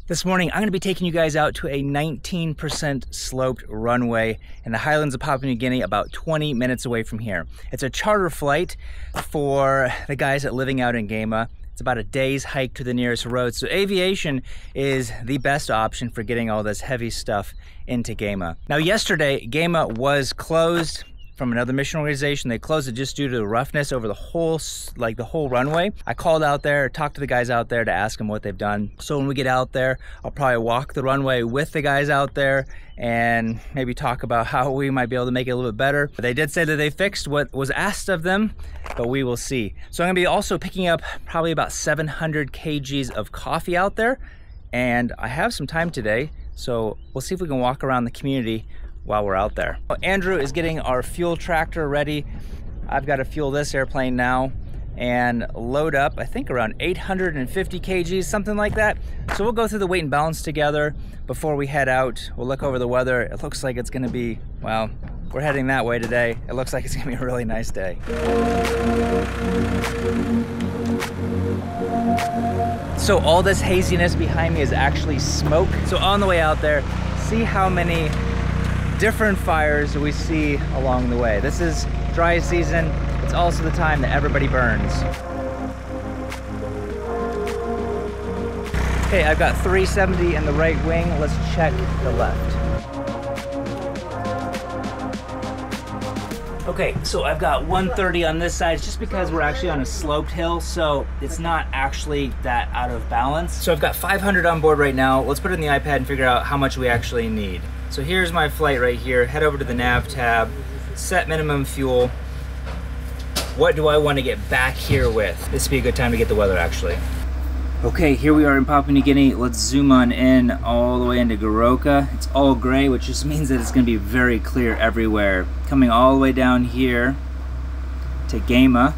This morning, I'm going to be taking you guys out to a 19% sloped runway in the highlands of Papua New Guinea, about 20 minutes away from here. It's a charter flight for the guys that are living out in Gama. It's about a day's hike to the nearest road. So aviation is the best option for getting all this heavy stuff into Gama. Now yesterday, Gama was closed from another mission organization. They closed it just due to the roughness over the whole runway. I called out there, talked to the guys out there to ask them what they've done. So when we get out there, I'll probably walk the runway with the guys out there and maybe talk about how we might be able to make it a little bit better. They did say that they fixed what was asked of them, but we will see. So I'm gonna be also picking up probably about 700 kgs of coffee out there. And I have some time today, so we'll see if we can walk around the community while we're out there. Andrew is getting our fuel tractor ready. I've got to fuel this airplane now and load up, I think around 850 kgs, something like that. So we'll go through the weight and balance together before we head out. We'll look over the weather. It looks like it's gonna be, well, we're heading that way today. It looks like it's gonna be a really nice day. So all this haziness behind me is actually smoke. So on the way out there, see how many different fires we see along the way. This is dry season. It's also the time that everybody burns. Okay, I've got 370 in the right wing. Let's check the left. Okay, so I've got 130 on this side just because we're actually on a sloped hill, so it's not actually that out of balance. So I've got 500 on board right now. Let's put it in the iPad and figure out how much we actually need. So here's my flight right here. Head over to the nav tab, set minimum fuel. What do I want to get back here with? This would be a good time to get the weather actually. Okay, here we are in Papua New Guinea. Let's zoom on in all the way into Goroka. It's all gray, which just means that it's going to be very clear everywhere. Coming all the way down here to Gama.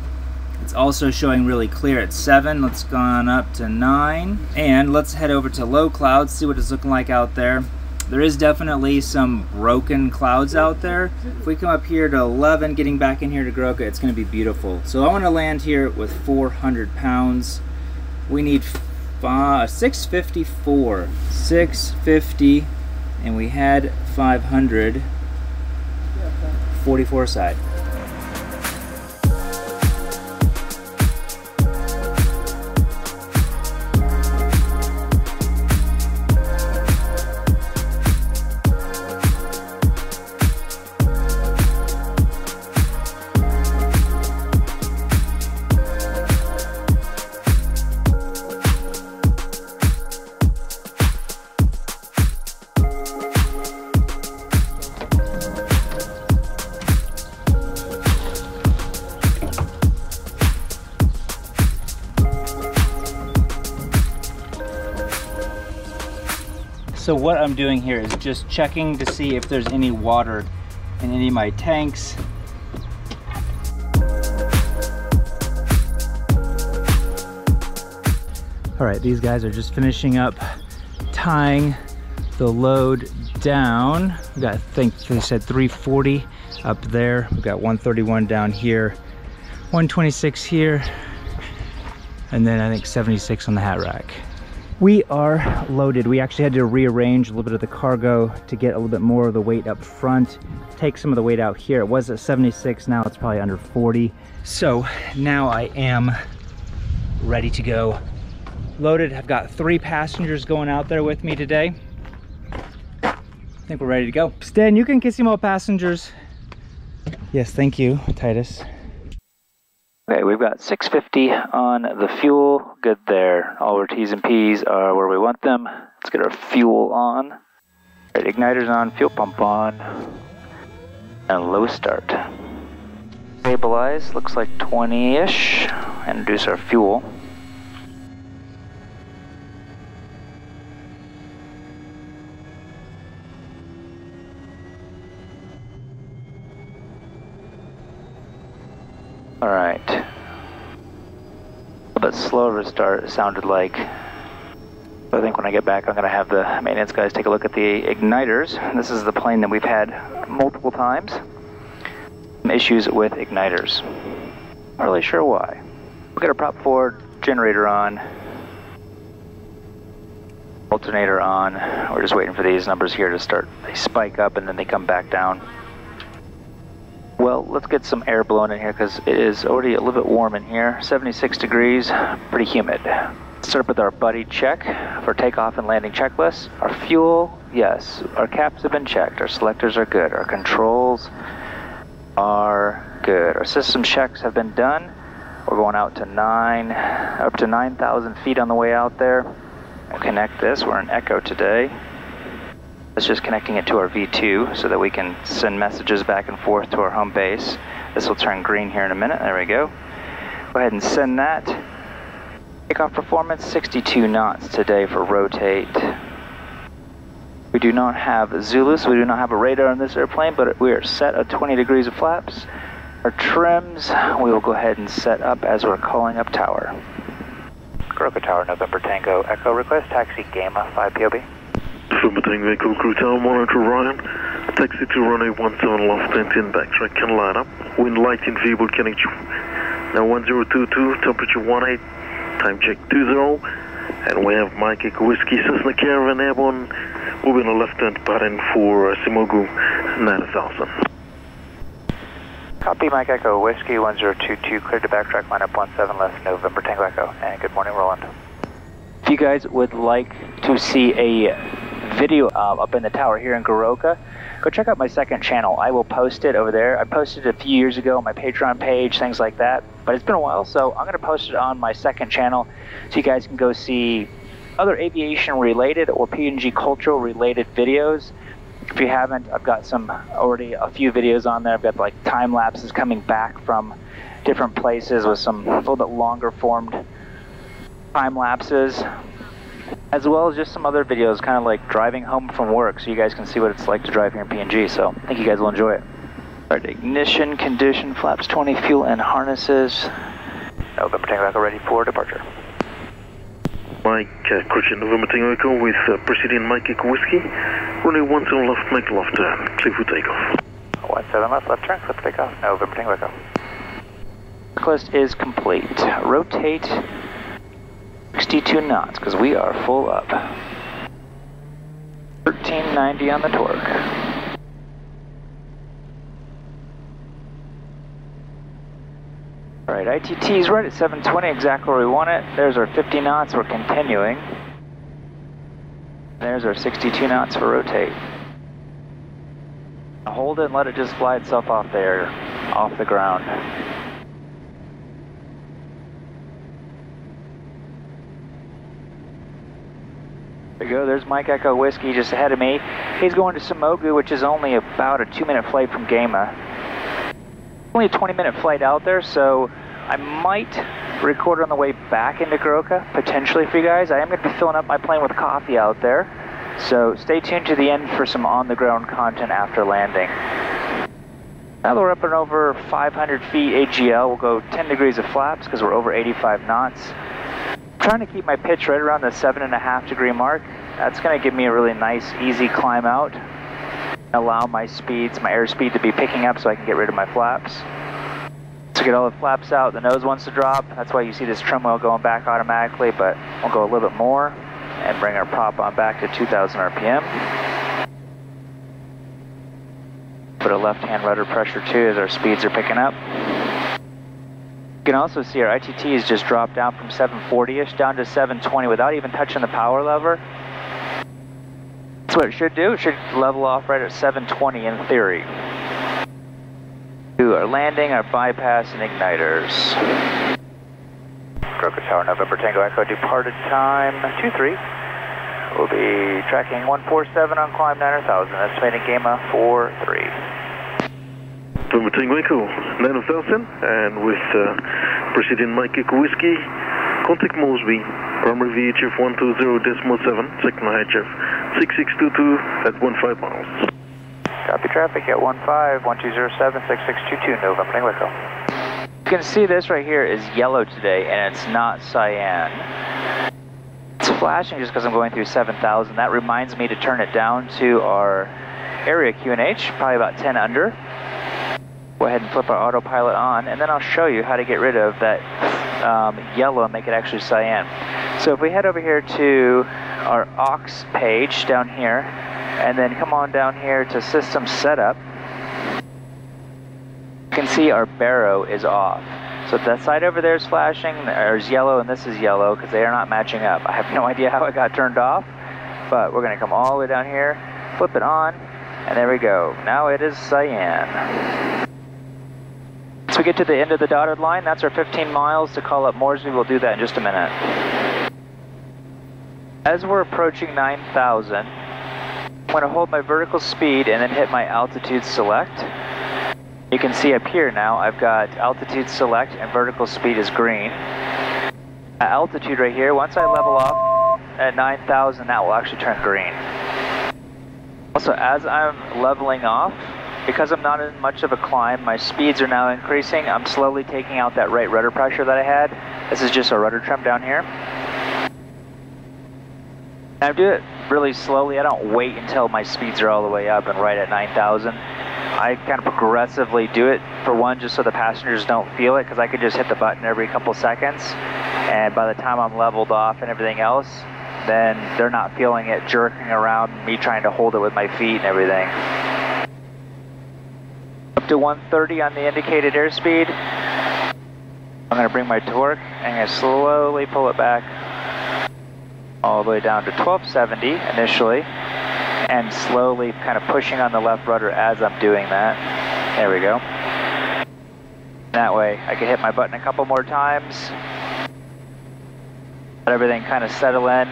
It's also showing really clear at 7. Let's go on up to 9. And let's head over to low clouds, see what it's looking like out there. There is definitely some broken clouds out there. If we come up here to 11, getting back in here to Goroka, it's going to be beautiful. So I want to land here with 400 pounds. We need 654. 650, and we had 500. 44 side. So what I'm doing here is just checking to see if there's any water in any of my tanks. All right, these guys are just finishing up tying the load down. We got, I think they said 340 up there. We've got 131 down here, 126 here, and then I think 76 on the hat rack. We are loaded. We actually had to rearrange a little bit of the cargo to get a little bit more of the weight up front, take some of the weight out here. It was at 76, now it's probably under 40. So now I am ready to go. Loaded. I've got 3 passengers going out there with me today. I think we're ready to go. Stan, you can kiss him all passengers. Yes, thank you, Titus. Okay, we've got 650 on the fuel, good there. All our T's and P's are where we want them. Let's get our fuel on. Right, igniter's on, fuel pump on, and low start. Stabilize, looks like 20-ish, and introduce our fuel. All right, a little bit slower to start, it sounded like. But I think when I get back, I'm gonna have the maintenance guys take a look at the igniters. This is the plane that we've had multiple times. Some issues with igniters. Not really sure why. We'll get our prop forward generator on. Alternator on. We're just waiting for these numbers here to start. They spike up and then they come back down. Well, let's get some air blowing in here because it is already a little bit warm in here. 76 degrees, pretty humid. Let's start with our buddy check for takeoff and landing checklist. Our fuel, yes. Our caps have been checked. Our selectors are good. Our controls are good. Our system checks have been done. We're going out to up to 9,000 feet on the way out there. We'll connect this. We're in Echo today. It's just connecting it to our V2 so that we can send messages back and forth to our home base. This will turn green here in a minute. There we go. Go ahead and send that. Takeoff performance, 62 knots today for rotate. We do not have Zulu, so we do not have a radar on this airplane, but we are set at 20 degrees of flaps. Our trims, we will go ahead and set up as we're calling up tower. Goroka Tower, November Tango Echo, request taxi Gamma 5 POB. November Tango Echo, Crew Tower, monitor Ryan. Taxi to runway 17 left 10 backtrack can line up. Wind light in variable connection. Now 1022, temperature 18, time check 20. And we have Mike Echo Whiskey, Cessna Caravan airborne. Moving a left-hand pattern for Simogu 9000. Copy, Mike Echo Whiskey 1022, cleared to backtrack, line up 17 left, November Tango Echo, and good morning, Roland. If you guys would like to see a video up in the tower here in Goroka, go check out my second channel. I will post it over there. I posted it a few years ago on my Patreon page, things like that, but it's been a while, so I'm going to post it on my second channel so you guys can go see other aviation related or PNG cultural related videos. If you haven't, I've got already a few videos on there. I've got like time lapses coming back from different places with some a little bit longer formed time lapses, as well as just some other videos kind of like driving home from work so you guys can see what it's like to drive here in PNG. So I think you guys will enjoy it. All right, ignition, condition, flaps 20, fuel and harnesses. November Tango Echo ready for departure. Mike, Christian November Tango Echo with proceeding Mike Echo Whiskey. Runway 17 left, make left turn, clear for takeoff. 17 left turn, clear for takeoff. November Tango Echo. Checklist is complete. Rotate 62 knots because we are full up. 1390 on the torque. All right, ITT is right at 720, exactly where we want it. There's our 50 knots, we're continuing. There's our 62 knots for rotate. Now hold it and let it just fly itself off there, off the ground. There you go, there's Mike Echo Whiskey just ahead of me. He's going to Simogu, which is only about a 2-minute flight from Gama. Only a 20-minute flight out there, so I might record on the way back into Goroka, potentially for you guys. I am going to be filling up my plane with coffee out there, so stay tuned to the end for some on-the-ground content after landing. Now that we're up and over 500 feet AGL, we'll go 10 degrees of flaps because we're over 85 knots. I'm trying to keep my pitch right around the 7.5 degree mark. That's going to give me a really nice, easy climb out. Allow my speeds, my airspeed to be picking up so I can get rid of my flaps. To get all the flaps out, the nose wants to drop. That's why you see this trim wheel going back automatically, but we'll go a little bit more and bring our prop on back to 2,000 RPM. Put a left-hand rudder pressure too as our speeds are picking up. You can also see our ITT has just dropped down from 740-ish down to 720 without even touching the power lever. That's what it should do. It should level off right at 720 in theory. Do our landing, our bypass, and igniters. Goroka Tower, November Tango Echo, departed time 23. We'll be tracking 147 on climb 9,000, estimating Gama 43. November Tango Echo 9,000, and with proceeding Mike Echo Whiskey, contact Mosby, primary VHF 120.7, second HF 6622 at 15 miles. Copy traffic at 15, 1207, 6622, November Tango Echo. You can see this right here is yellow today, and it's not cyan. It's flashing just because I'm going through 7,000. That reminds me to turn it down to our area QNH, probably about 10 under. Go ahead and flip our autopilot on, and then I'll show you how to get rid of that yellow and make it actually cyan. So if we head over here to our aux page down here, and then come on down here to system setup. You can see our baro is off. So that side over there is flashing, there's yellow, and this is yellow because they are not matching up. I have no idea how it got turned off, but we're going to come all the way down here, flip it on, and there we go. Now it is cyan. Once we get to the end of the dotted line, that's our 15 miles to call up Moresby. We'll do that in just a minute. As we're approaching 9,000, I'm going to hold my vertical speed and then hit my altitude select. You can see up here now, I've got altitude select and vertical speed is green. Altitude right here, once I level off at 9,000, that will actually turn green. Also, as I'm leveling off, because I'm not in much of a climb, my speeds are now increasing. I'm slowly taking out that right rudder pressure that I had. This is just a rudder trim down here. I do it really slowly. I don't wait until my speeds are all the way up and right at 9,000. I kind of progressively do it, for one, just so the passengers don't feel it, because I can just hit the button every couple seconds, and by the time I'm leveled off and everything else, then they're not feeling it jerking around, me trying to hold it with my feet and everything. Up to 130 on the indicated airspeed. I'm going to bring my torque, and I'm going to slowly pull it back all the way down to 1270 initially, and slowly kind of pushing on the left rudder as I'm doing that. There we go. That way I can hit my button a couple more times, let everything kind of settle in.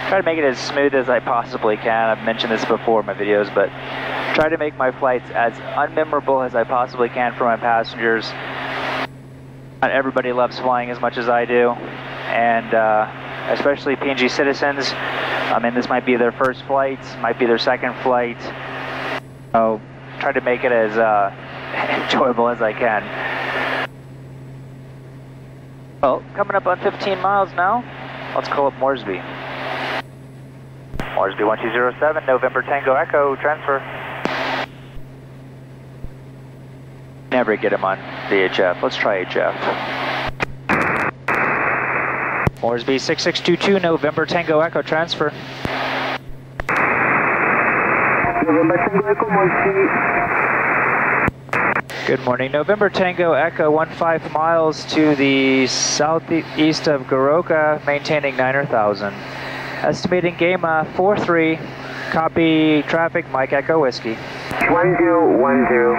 Try to make it as smooth as I possibly can. I've mentioned this before in my videos, but try to make my flights as unmemorable as I possibly can for my passengers. Not everybody loves flying as much as I do, and especially PNG citizens. I mean, this might be their first flight, might be their second flight. So try to make it as enjoyable as I can. Well, coming up on 15 miles now, let's call up Moresby. Moresby 1207, November Tango Echo, transfer. Never get him on VHF. Let's try HF. Moresby 6622, November Tango Echo, transfer. November Tango Echo, Moresby. Good morning, November Tango Echo, 15 miles to the southeast of Goroka, maintaining 9,000. Estimating Gama 43, copy traffic, Mike Echo Whiskey. 1010.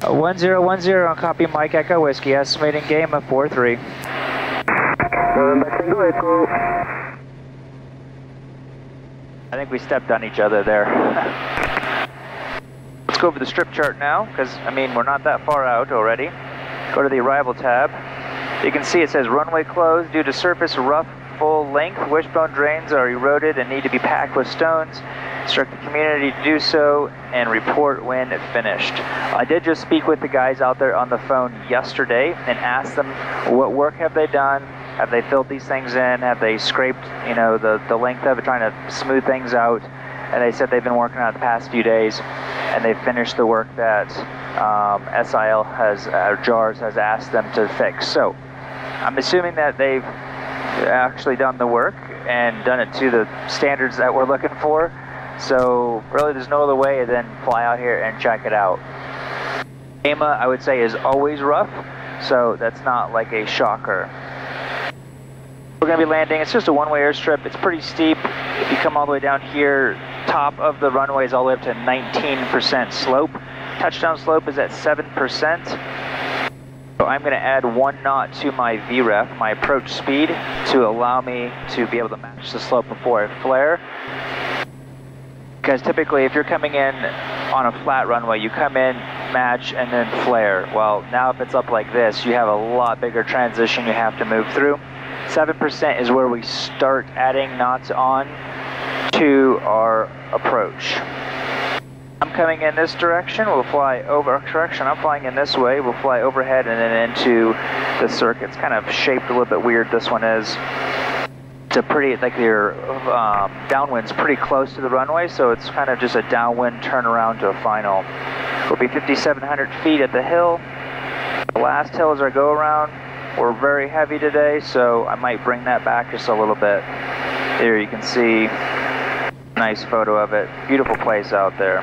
1010 on copy Mike Echo Whiskey, estimating game of 43. November Tango Echo. I think we stepped on each other there. Let's go over the strip chart now, because I mean we're not that far out already. Go to the arrival tab. You can see it says runway closed due to surface rough full length. Wishbone drains are eroded and need to be packed with stones. Instruct the community to do so and report when finished. I did just speak with the guys out there on the phone yesterday and asked them what work have they done, have they filled these things in, have they scraped, you know, the length of it, trying to smooth things out, and they said they've been working on it the past few days and they've finished the work that SIL has, or JARS has asked them to fix. So I'm assuming that they've actually done the work and done it to the standards that we're looking for. So really there's no other way than fly out here and check it out. Gama, I would say, is always rough, so that's not like a shocker. We're going to be landing. It's just a one-way airstrip. It's pretty steep. If you come all the way down here, top of the runway is all the way up to 19% slope. Touchdown slope is at 7%. So I'm going to add 1 knot to my VREF, my approach speed, to allow me to be able to match the slope before I flare. Because typically if you're coming in on a flat runway, you come in, match, and then flare. Well, now if it's up like this, you have a lot bigger transition you have to move through. 7% is where we start adding knots on to our approach. I'm coming in this direction, we'll fly over, correction, I'm flying in this way, we'll fly overhead and then into the circuit. It's kind of shaped a little bit weird, this one is. It's a pretty, like your downwind's pretty close to the runway, so it's kind of just a downwind turnaround to a final. We'll be 5,700 feet at the hill. The last hill is our go around. were very heavy today, so I might bring that back just a little bit. Here you can see a nice photo of it. Beautiful place out there.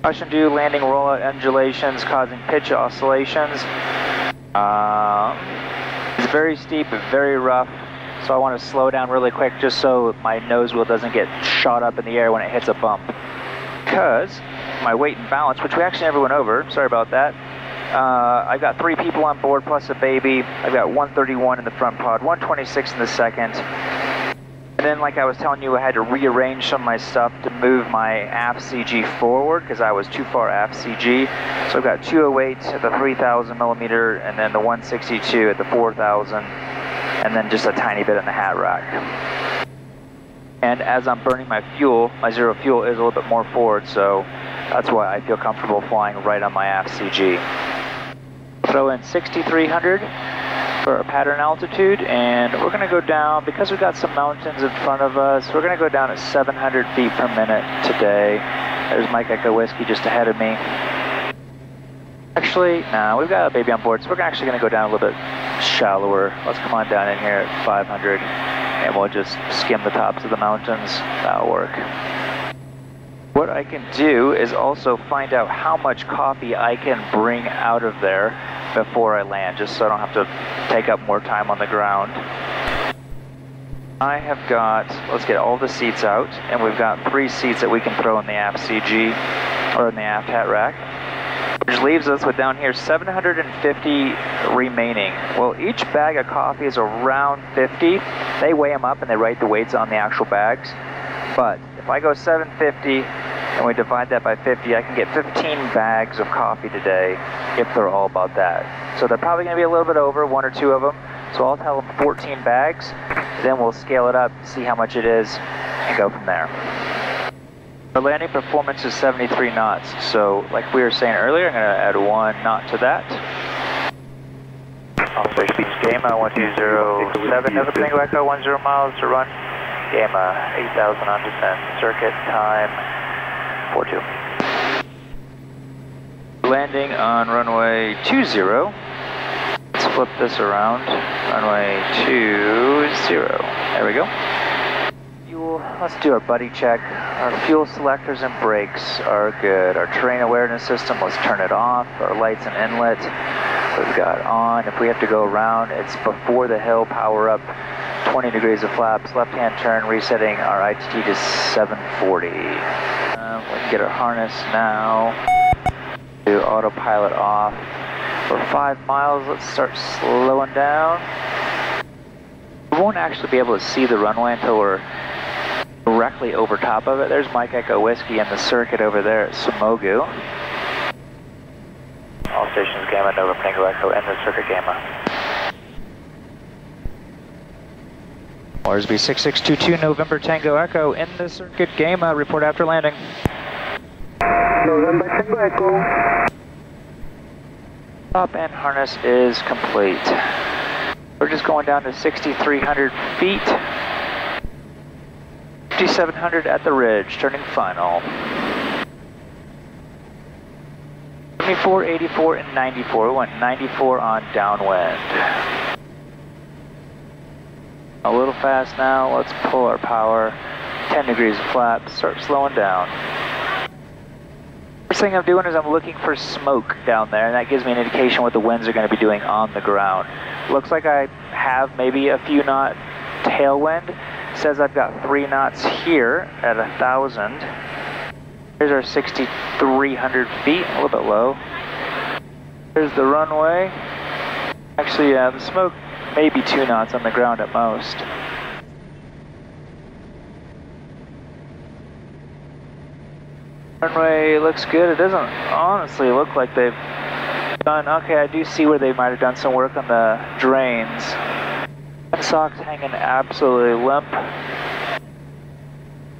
Caution due landing rollout undulations causing pitch oscillations. It's very steep and very rough, so I want to slow down really quick just so my nose wheel doesn't get shot up in the air when it hits a bump. Because my weight and balance, which we actually never went over, sorry about that. I've got 3 people on board plus a baby. I've got 131 in the front pod, 126 in the second. And then, like I was telling you, I had to rearrange some of my stuff to move my aft CG forward because I was too far aft CG. So I've got 208 at the 3000 millimeter, and then the 162 at the 4000, and then just a tiny bit in the hat rack. And as I'm burning my fuel, my zero fuel is a little bit more forward, so that's why I feel comfortable flying right on my aft CG. Throw in 6,300 for our pattern altitude, and we're going to go down, because we've got some mountains in front of us, we're going to go down at 700 feet per minute today. There's Mike Echo Whiskey just ahead of me. Actually, no, we've got a baby on board, so we're actually going to go down a little bit shallower. Let's come on down in here at 500, and we'll just skim the tops of the mountains. That'll work. What I can do is also find out how much coffee I can bring out of there before I land, just so I don't have to take up more time on the ground. I have got, let's get all the seats out, and we've got 3 seats that we can throw in the aft CG, or in the aft hat rack, which leaves us with down here 750 remaining. Well, each bag of coffee is around 50. They weigh them up and they write the weights on the actual bags, but if I go 750 and we divide that by 50, I can get 15 bags of coffee today if they're all about that. So they're probably going to be a little bit over, 1 or 2 of them. So I'll tell them 14 bags, then we'll scale it up, see how much it is, and go from there. The landing performance is 73 knots. So like we were saying earlier, I'm going to add 1 knot to that. Officer speech Gamma 1207, Nova Tango Echo 10 miles to run. Gamma 8000 on descent, circuit time 42. Landing on runway 20. Let's flip this around. Runway 20. There we go. Fuel, let's do our buddy check. Our fuel selectors and brakes are good. Our terrain awareness system, let's turn it off. Our lights and inlet, we've got on. If we have to go around, it's before the hill, power up. 20 degrees of flaps, left-hand turn, resetting our ITT to 740. We can get our harness now. Do autopilot off. For 5 miles, let's start slowing down. We won't actually be able to see the runway until we're directly over top of it. There's Mike Echo Whiskey and the circuit over there at Sumogu. All stations Gamma, Nova Tango Echo, and the circuit Gamma. Orsby 6622, November Tango Echo, in the circuit Gamma, report after landing. November Tango Echo. Top and harness is complete. We're just going down to 6,300 feet. 5,700 at the ridge, turning final. 74, 84, and 94. We went 94 on downwind. A little fast now, let's pull our power. 10 degrees of flap, start slowing down. First thing I'm doing is I'm looking for smoke down there, and that gives me an indication what the winds are going to be doing on the ground. Looks like I have maybe a few knot tailwind. It says I've got 3 knots here at 1,000. Here's our 6,300 feet, a little bit low. There's the runway. Actually, the smoke maybe 2 knots on the ground at most. Runway looks good. It doesn't honestly look like they've done, okay, I do see where they might have done some work on the drains. Socks hanging absolutely limp.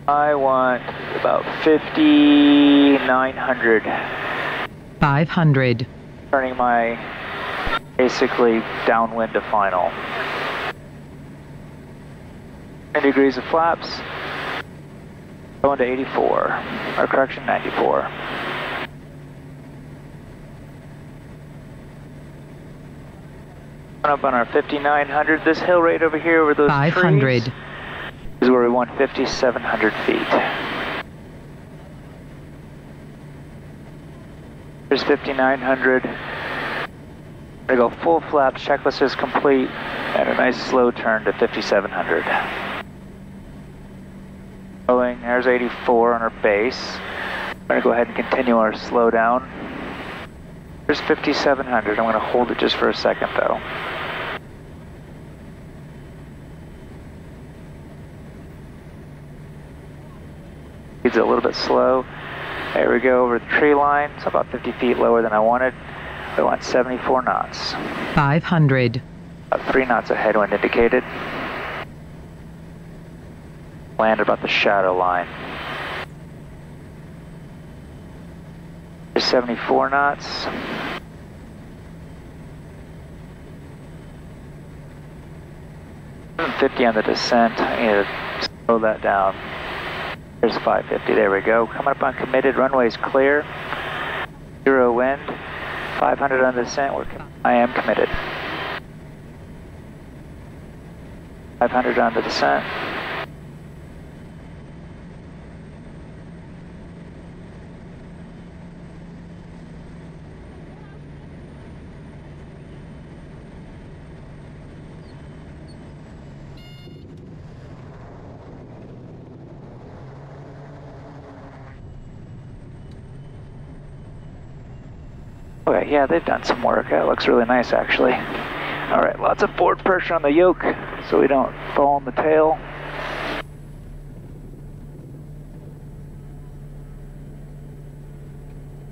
I want about 5,900. 500. Turning my basically downwind to final. 10 degrees of flaps. Going to 84, or correction, 94. Up on our 5900. This hill right over here over those 500 trees is where we want 5,700 feet. There's 5,900. I go full flaps, checklist is complete, and a nice slow turn to 5,700. Going, there's 84 on our base. I'm going to go ahead and continue our slow down. There's 5,700. I'm going to hold it just for a second though. It's a little bit slow. There we go over the tree line. It's about 50 feet lower than I wanted. I want 74 knots. 500. About 3 knots of headwind indicated. Land about the shadow line. There's 74 knots. $50 on the descent. I need to slow that down. There's 550. There we go. Coming up on committed. Runway's clear. 0 wind. 500 on the descent. I am committed. 500 on the descent. Okay, yeah, they've done some work. That looks really nice, actually. All right, lots of forward pressure on the yoke so we don't fall on the tail.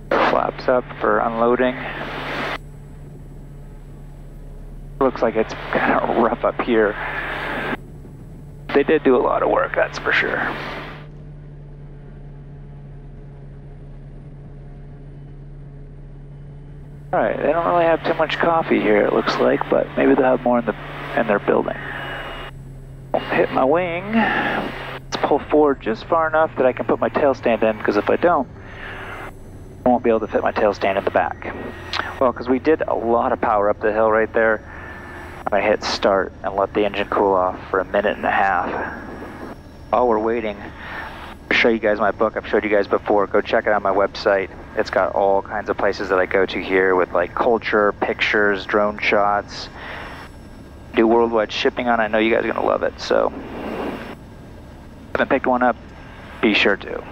Flaps up for unloading. Looks like it's kind of rough up here. They did do a lot of work, that's for sure. Alright, they don't really have too much coffee here, it looks like, but maybe they'll have more in their building. I'll hit my wing. Let's pull forward just far enough that I can put my tail stand in, because if I don't, I won't be able to fit my tail stand in the back. Well, because we did a lot of power up the hill right there, I'm going to hit start and let the engine cool off for a minute and a half. While we're waiting, I'll show you guys my book. I've showed you guys before. Go check it out on my website. It's got all kinds of places that I go to here with like culture, pictures, drone shots. Do worldwide shipping on it. I know you guys are going to love it. So if you haven't picked one up, be sure to.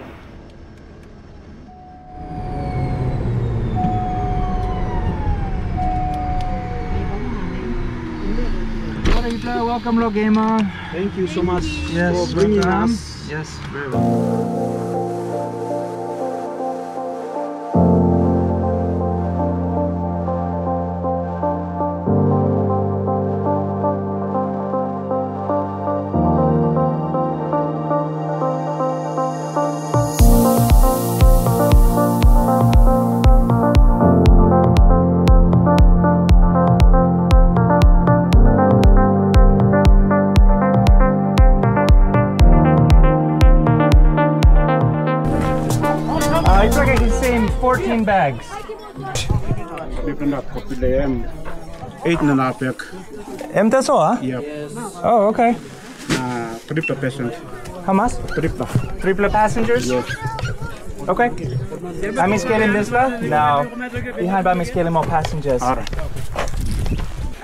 Welcome, Logema. Thank you so much for bringing us. Yes, very well. It's like I can say 14 bags. That's all, huh? Yep. Oh, okay. Triple passenger. How much? Triple passengers? Yes. Okay. I'm scaling this one? No. Behind by me scaling more passengers.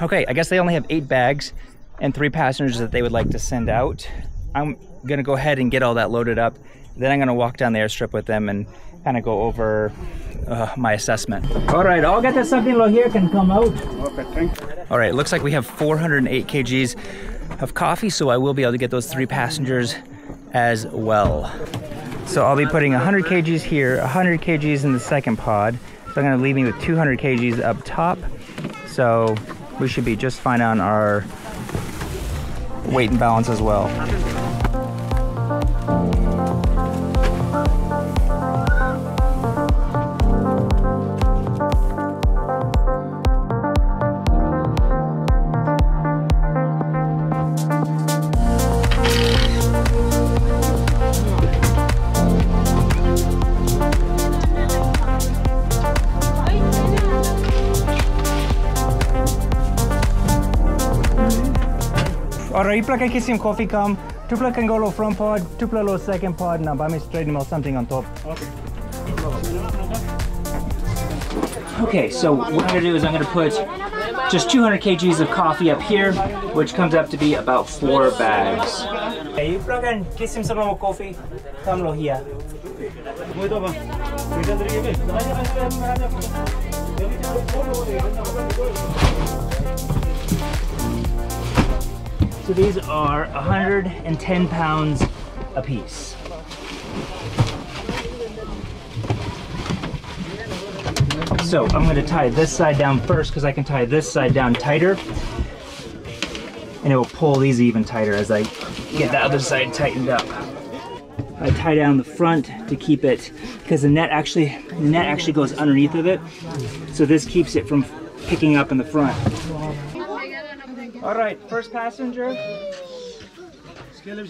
Okay, I guess they only have 8 bags and 3 passengers that they would like to send out. I'm gonna go ahead and get all that loaded up. Then I'm gonna walk down the airstrip with them and kind of go over my assessment. All right, I'll get the something here can come out. Okay, thank you. All right, looks like we have 408 kgs of coffee, so I will be able to get those 3 passengers as well. So I'll be putting 100 kgs here, 100 kgs in the second pod. So I'm gonna leave me with 200 kgs up top. So we should be just fine on our weight and balance as well. Alright, you can kiss him coffee come. Tupla can go low front pod, tupla low second pod, now buy me straight or something on top. Okay, so what I'm gonna do is I'm gonna put just 200 kgs of coffee up here, which comes up to be about 4 bags. Okay, you can kiss him some more coffee. Come low here. So these are 110 pounds a piece. So I'm going to tie this side down first because I can tie this side down tighter. And it will pull these even tighter as I get the other side tightened up. I tie down the front to keep it, because the net actually goes underneath of it. So this keeps it from picking up in the front. All right, first passenger. Stand up,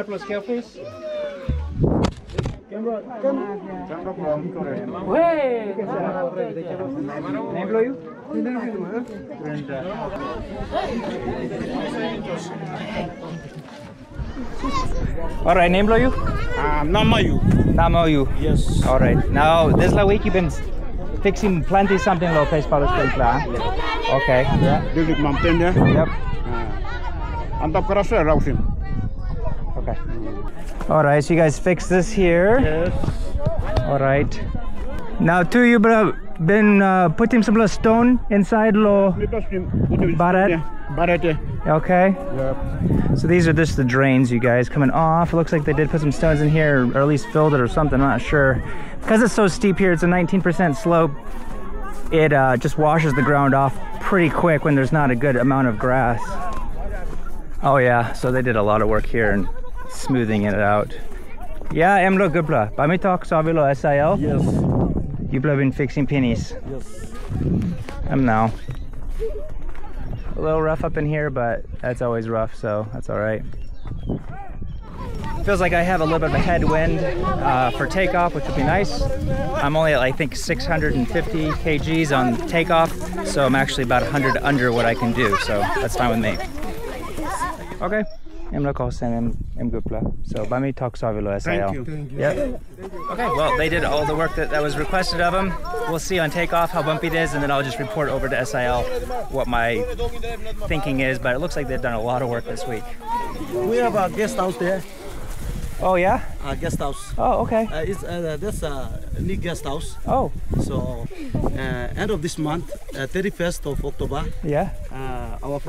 let's scale, please. Hey! Name below you? All right, name below you? Namayu. Namayu. Yes. All right. Now, this la week you've been fixing plenty something low pace power sprinkler. Okay. Yeah. Duduk mountain ya. Yep. Antap keras ya rausin. Okay. All right. So you guys fix this here. Yes. All right. Now, too, you been putting some little stone inside lo baret. Baret ya. Okay. Yep. So these are just the drains, you guys, coming off. It looks like they did put some stones in here, or at least filled it or something, I'm not sure. Because it's so steep here, it's a 19% slope, it just washes the ground off pretty quick when there's not a good amount of grass. Oh yeah, so they did a lot of work here and smoothing it out. Yeah, Emlo Gubla. Bamitok Savilo SIL? Yes. You've been fixing pennies. Yes. Now. A little rough up in here, but that's always rough, so that's all right. Feels like I have a little bit of a headwind for takeoff, which would be nice. I'm only at, I think, 650 kgs on takeoff, so I'm actually about 100 under what I can do, so that's fine with me. Okay. So by me talk Savilo SIL. Thank you. Yep. Okay, well, they did all the work that was requested of them. We'll see on takeoff how bumpy it is, and then I'll just report over to SIL what my thinking is, but it looks like they've done a lot of work this week. We have a guest house there. Oh, yeah? A guest house. Oh, okay. That's a new guest house. Oh. So, end of this month, 31st of October, Yeah? our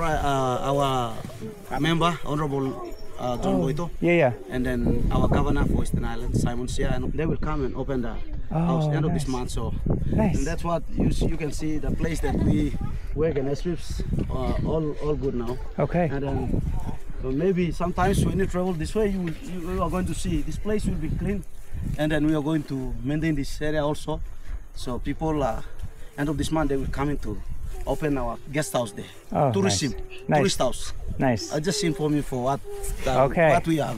member, Honorable John Boito, Yeah. and then our governor for Eastern Island, Simon Sia, and they will come and open the house end of this month. So, Nice. and that's what you can see, the place that we work and strips, all good now. Okay. And then, so maybe sometimes when you travel this way, you are going to see this place will be clean, and then we are going to maintain this area also. So people, end of this month, they will come in to open our guest house there. Oh, Tourism, nice. tourist house. Nice. I just inform you for what we are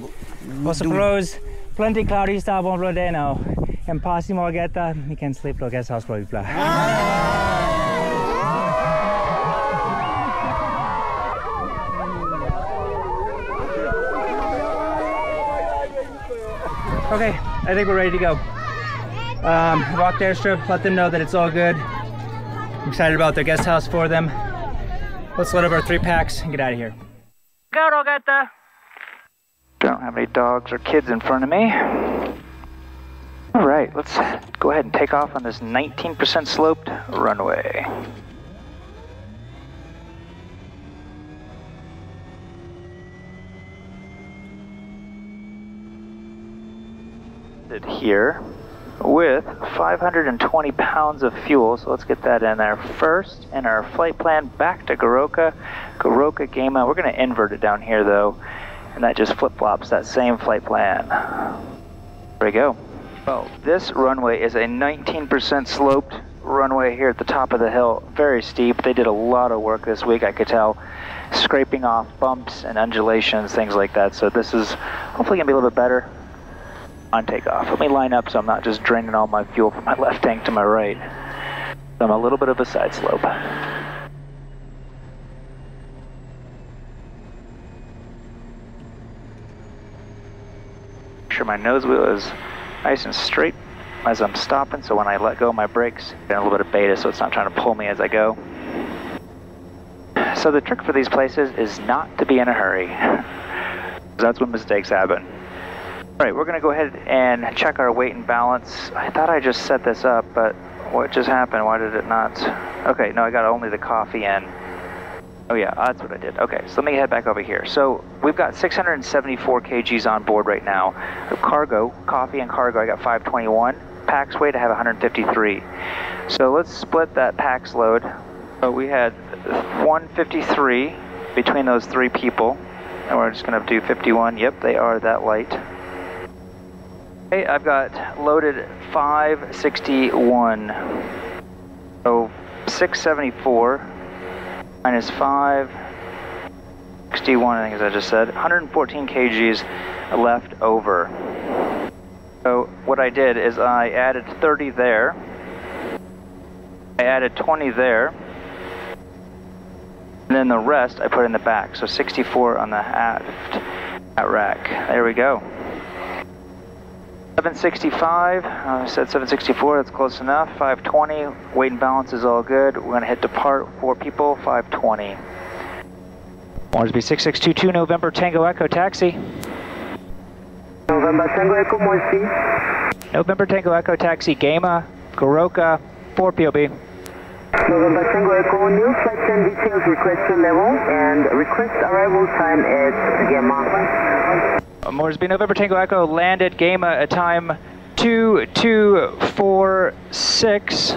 Well, suppose plenty cloudy stuff on the day now. And passing more get that, we can sleep to guest house probably. Okay, I think we're ready to go. Walk the airstrip, let them know that it's all good. I'm excited about their guest house for them. Let's load up our 3 packs and get out of here. Go, Rogata! Don't have any dogs or kids in front of me. All right, let's go ahead and take off on this 19% sloped runway. Here with 520 pounds of fuel, so let's get that in there first. And our flight plan back to Goroka Gama. We're going to invert it down here though, and that just flip-flops that same flight plan. There we go. Well, this runway is a 19% sloped runway here at the top of the hill. Very steep. They did a lot of work this week, I could tell, scraping off bumps and undulations, things like that. So this is hopefully going to be a little bit better on takeoff. Let me line up so I'm not just draining all my fuel from my left tank to my right. So I'm a little bit of a side slope. sure my nose wheel is nice and straight as I'm stopping, so when I let go of my brakes, getting a little bit of beta so it's not trying to pull me as I go. So the trick for these places is not to be in a hurry. That's when mistakes happen. Alright, we're going to go ahead and check our weight and balance. I thought I just set this up, but what just happened? Why did it not? Okay, no, I got only the coffee in. Oh yeah, that's what I did. Okay, so let me head back over here. So we've got 674 kgs on board right now. Cargo, coffee and cargo, I got 521. Pax weight, I have 153. So let's split that pax load. So we had 153 between those three people. And we're just going to do 51. Yep, they are that light. Okay, I've got loaded 561. So 674 minus 561, I think as I just said. 114 kgs left over. So what I did is I added 30 there. I added 20 there. And then the rest I put in the back. So 64 on the aft rack. There we go. 765, I said 764, that's close enough. 520, weight and balance is all good. We're gonna hit depart, 4 people, 520. Moresby 6622, November Tango Echo Taxi. November Tango Echo Moresby. November Tango Echo Taxi, Gama, Goroka, 4 POB. November Tango Echo, new flight and details, request your level, and request arrival time at Gama. Moresby, November Tango Echo, land at Gama at time 2246.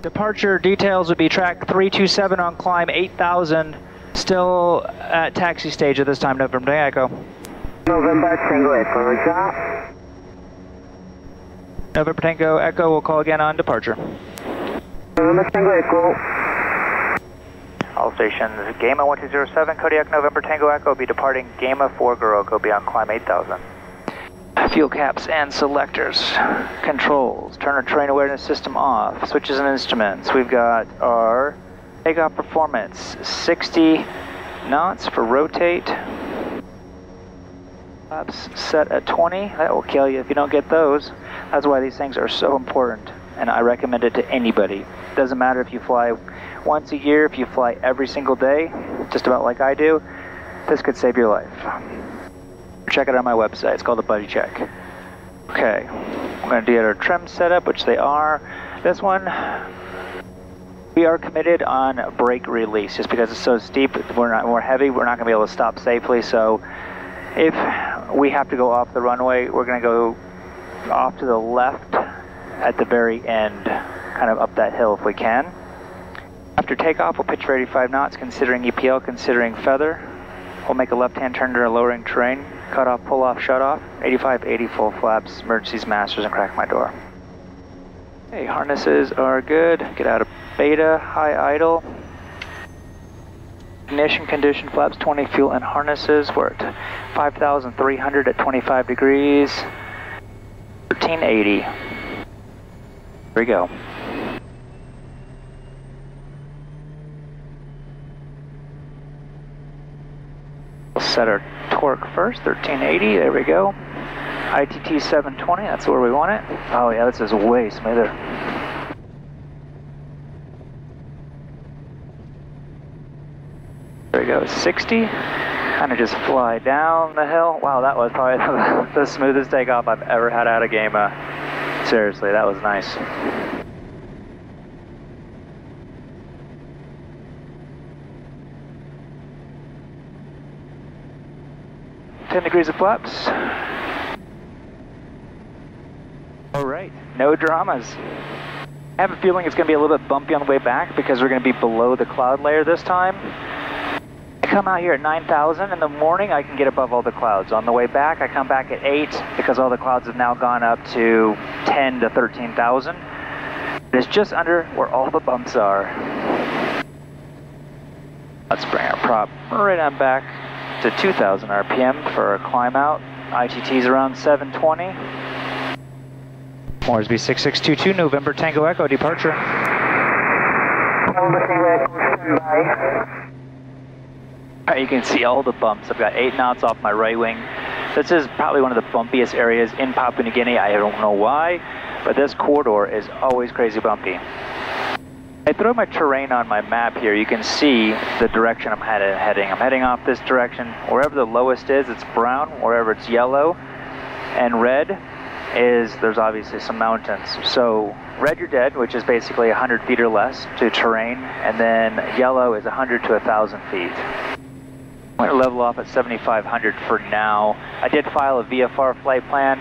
Departure details would be track 327 on climb 8000. Still at taxi stage at this time, November Tango Echo. November Tango Echo, Roger. November Tango Echo, we'll call again on departure. November Tango Echo. All stations, Gama 1207, Kodiak November Tango Echo will be departing Gama 4 Goroka, will be on climb 8000. Fuel caps and selectors. Controls, turn our terrain awareness system off, switches and instruments. We've got our takeoff performance, 60 knots for rotate. Flaps set at 20, that will kill you if you don't get those. That's why these things are so important, and I recommend it to anybody. Doesn't matter if you fly once a year, if you fly every single day, just about like I do, this could save your life. Check it out on my website, it's called the Buddy Check. Okay, we're going to get our trim setup, which they are. This one, we are committed on brake release, just because it's so steep, we're heavy, we're not going to be able to stop safely, so if we have to go off the runway, we're going to go off to the left at the very end, kind of up that hill if we can. After takeoff, we'll pitch for 85 knots, considering EPL, considering feather. We'll make a left-hand turn to a lowering terrain, cut off, pull off, shut off, 85, 80 full flaps, emergencies, masters, and crack my door. Okay, harnesses are good. Get out of beta, high idle. Ignition condition, flaps 20, fuel and harnesses. We're at 5,300 at 25 degrees. 1380. Here we go. We'll set our torque first, 1380, there we go. ITT 720, that's where we want it. Oh yeah, this is way smoother. There we go, 60. Kind of just fly down the hill. Wow, that was probably the smoothest takeoff I've ever had out of Gama. Seriously, that was nice. 10 degrees of flaps. All right, no dramas. I have a feeling it's going to be a little bit bumpy on the way back because we're going to be below the cloud layer this time. I come out here at 9,000 in the morning, I can get above all the clouds. On the way back, I come back at 8 because all the clouds have now gone up to 10 to 13,000. It's just under where all the bumps are. Let's bring our prop right on back to 2,000 RPM for our climb out. ITT's around 720. Moresby 6622, November Tango Echo, departure. November Tango Echo, standby. Alright, you can see all the bumps. I've got 8 knots off my right wing, This is probably one of the bumpiest areas in Papua New Guinea. I don't know why, but this corridor is always crazy bumpy. I throw my terrain on my map here. You can see the direction I'm heading. I'm heading off this direction. Wherever the lowest is, it's brown. Wherever it's yellow and red is, there's obviously some mountains. So red, you're dead, which is basically 100 feet or less to terrain, and then yellow is 100 to 1,000 feet. I'm going to level off at 7,500 for now. I did file a VFR flight plan,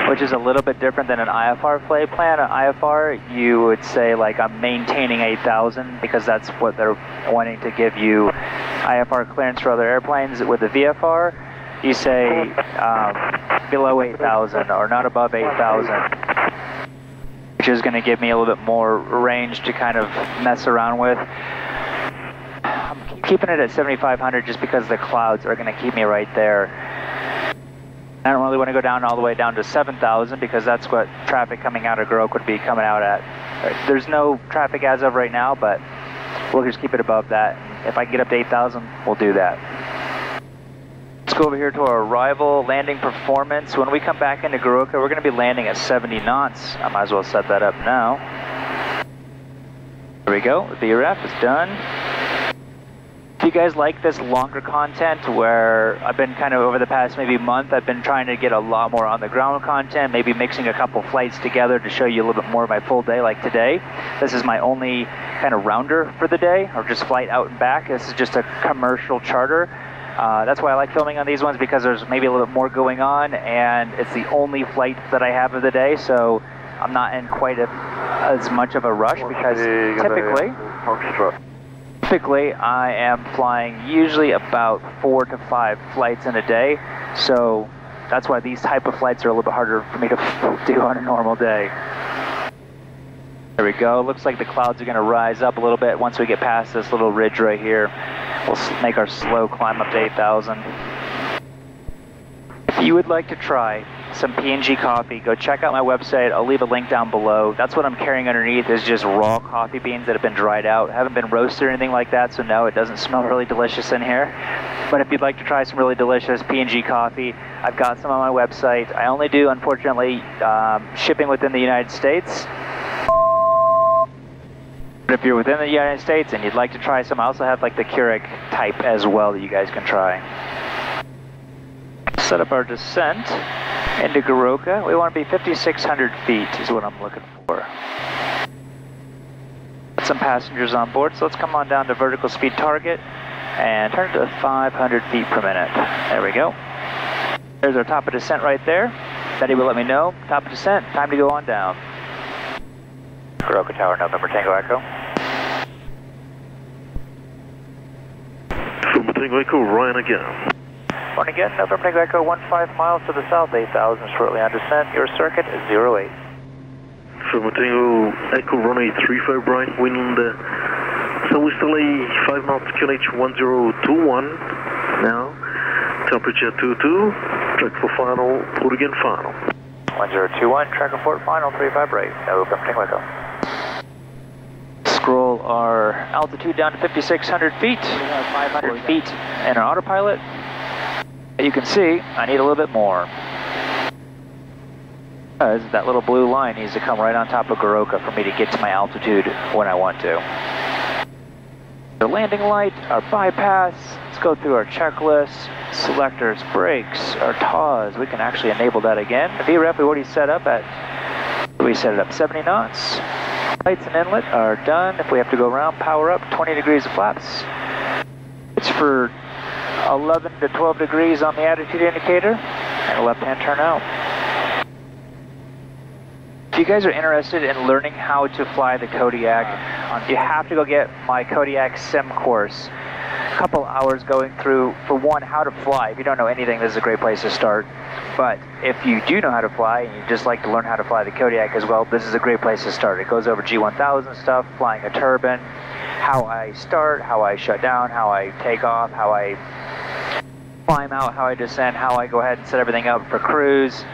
which is a little bit different than an IFR flight plan. An IFR, you would say like I'm maintaining 8,000 because that's what they're wanting to give you IFR clearance for other airplanes. With the VFR, you say below 8,000 or not above 8,000, which is going to give me a little bit more range to kind of mess around with. I'm keeping it at 7,500 just because the clouds are going to keep me right there. I don't really want to go down all the way down to 7,000 because that's what traffic coming out of Groke would be coming out at. There's no traffic as of right now, but we'll just keep it above that. If I can get up to 8,000, we'll do that. Let's go over here to our arrival landing performance. When we come back into Goroka, we're going to be landing at 70 knots. I might as well set that up now. There we go. The VRF is done. If you guys like this longer content where I've been kind of over the past maybe month, I've been trying to get a lot more on the ground content, maybe mixing a couple flights together to show you a little bit more of my full day like today. This is my only kind of rounder for the day, or just flight out and back. This is just a commercial charter. That's why I like filming on these ones, because there's maybe a little bit more going on and it's the only flight that I have of the day, so I'm not in quite as much of a rush because typically I am flying usually about 4 to 5 flights in a day, so that's why these type of flights are a little bit harder for me to do on a normal day. There we go. Looks like the clouds are going to rise up a little bit once we get past this little ridge right here. We'll make our slow climb up to 8,000. If you would like to try some P&G coffee, go check out my website. I'll leave a link down below. That's what I'm carrying underneath, is just raw coffee beans that have been dried out. Haven't been roasted or anything like that, so no, it doesn't smell really delicious in here. But if you'd like to try some really delicious P&G coffee, I've got some on my website. I only do, unfortunately, shipping within the United States. But if you're within the United States and you'd like to try some, I also have like the Keurig type as well that you guys can try. Set up our descent into Goroka. We want to be 5,600 feet is what I'm looking for. Got some passengers on board, so let's come on down to vertical speed target and turn it to 500 feet per minute. There we go. There's our top of descent right there. Betty will let me know. Top of descent, time to go on down. Goroka Tower, November Tango Echo. November Tango Echo, Ryan again. One again, November Tango Echo, 15 miles to the south, 8,000 shortly on descent. Your circuit is 08. November Tango Echo, runway 35 Brian, wind southeasterly 5 knots, QNH 1021. Now, temperature 22, track for final, put again final. 1021, track report final, 35 right, November Tango Echo. Scroll our altitude down to 5,600 feet, 500 feet in our autopilot. You can see I need a little bit more, because that little blue line needs to come right on top of Goroka for me to get to my altitude when I want to. The landing light, our bypass, let's go through our checklist, selectors, brakes, our TAWs, we can actually enable that again. The VREF we already set up at, we set it up 70 knots. Lights and inlet are done. If we have to go around, power up, 20 degrees of flaps. It's for 11 to 12 degrees on the attitude indicator, and a left-hand turn out. If you guys are interested in learning how to fly the Kodiak, you have to go get my Kodiak sim course. A couple hours going through, for one, how to fly. If you don't know anything, this is a great place to start. But if you do know how to fly, and you just like to learn how to fly the Kodiak as well, this is a great place to start. It goes over G1000 stuff, flying a turbine, how I start, how I shut down, how I take off, how I climb out, how I descend, how I go ahead and set everything up for cruise.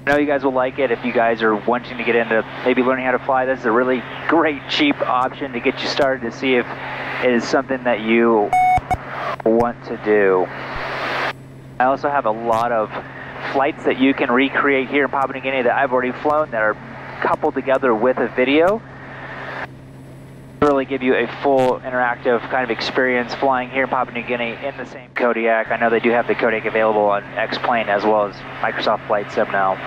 I know you guys will like it if you guys are wanting to get into maybe learning how to fly. This is a really great, cheap option to get you started to see if it is something that you want to do. I also have a lot of flights that you can recreate here in Papua New Guinea that I've already flown that are coupled together with a video. Really give you a full interactive kind of experience flying here in Papua New Guinea in the same Kodiak. I know they do have the Kodiak available on X-Plane as well as Microsoft Flight Sim now.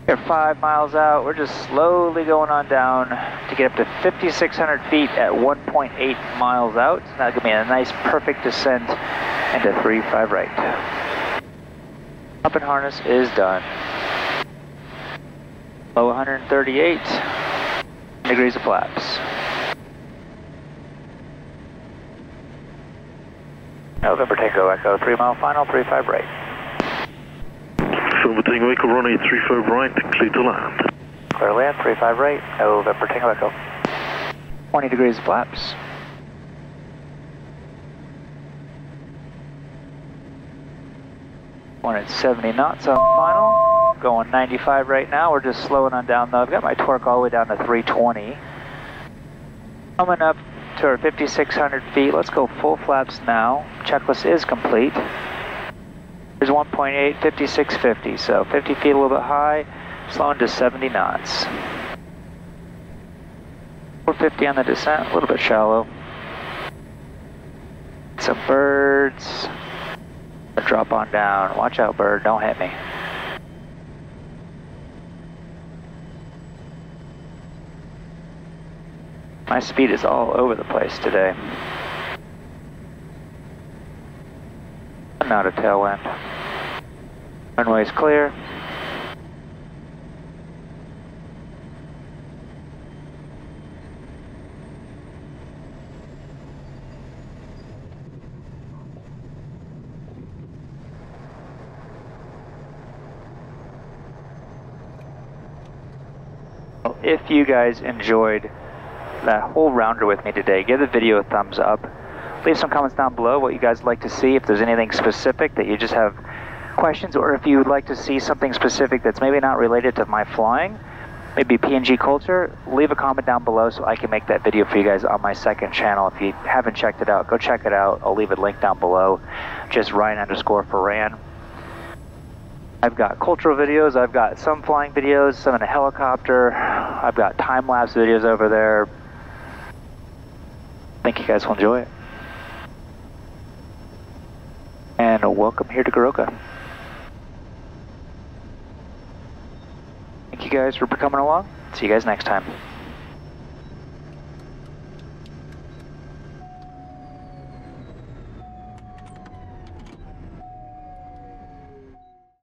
We're 5 miles out. We're just slowly going on down to get up to 5,600 feet at 1.8 miles out. So that'll give me a nice perfect descent into 3-5 right. Up and harness is done. Low 138 degrees of flaps. November Tango Echo, 3 mile final, 3-5 right. November Tango Echo, runway 35 right, clear to land. Clear land, 35 right, November Tango Echo. 20 degrees of flaps. One at 70 knots on final. Going 95 right now. We're just slowing on down though. I've got my torque all the way down to 320. Coming up to our 5,600 feet. Let's go full flaps now. Checklist is complete. There's 1.8, 5650. So 50 feet a little bit high. Slowing to 70 knots. 450 on the descent. A little bit shallow. Some birds. Drop on down. Watch out, bird. Don't hit me. My speed is all over the place today. Not a tailwind. Runway's clear. If you guys enjoyed that whole rounder with me today, give the video a thumbs up. Leave some comments down below what you guys would like to see, if there's anything specific that you just have questions, or if you would like to see something specific that's maybe not related to my flying, maybe PNG culture, leave a comment down below so I can make that video for you guys on my second channel. If you haven't checked it out, go check it out. I'll leave a link down below, just Ryan_Ferran. I've got cultural videos, I've got some flying videos, some in a helicopter, I've got time-lapse videos over there. I think you guys will enjoy it. And welcome here to Goroka. Thank you guys for coming along. See you guys next time.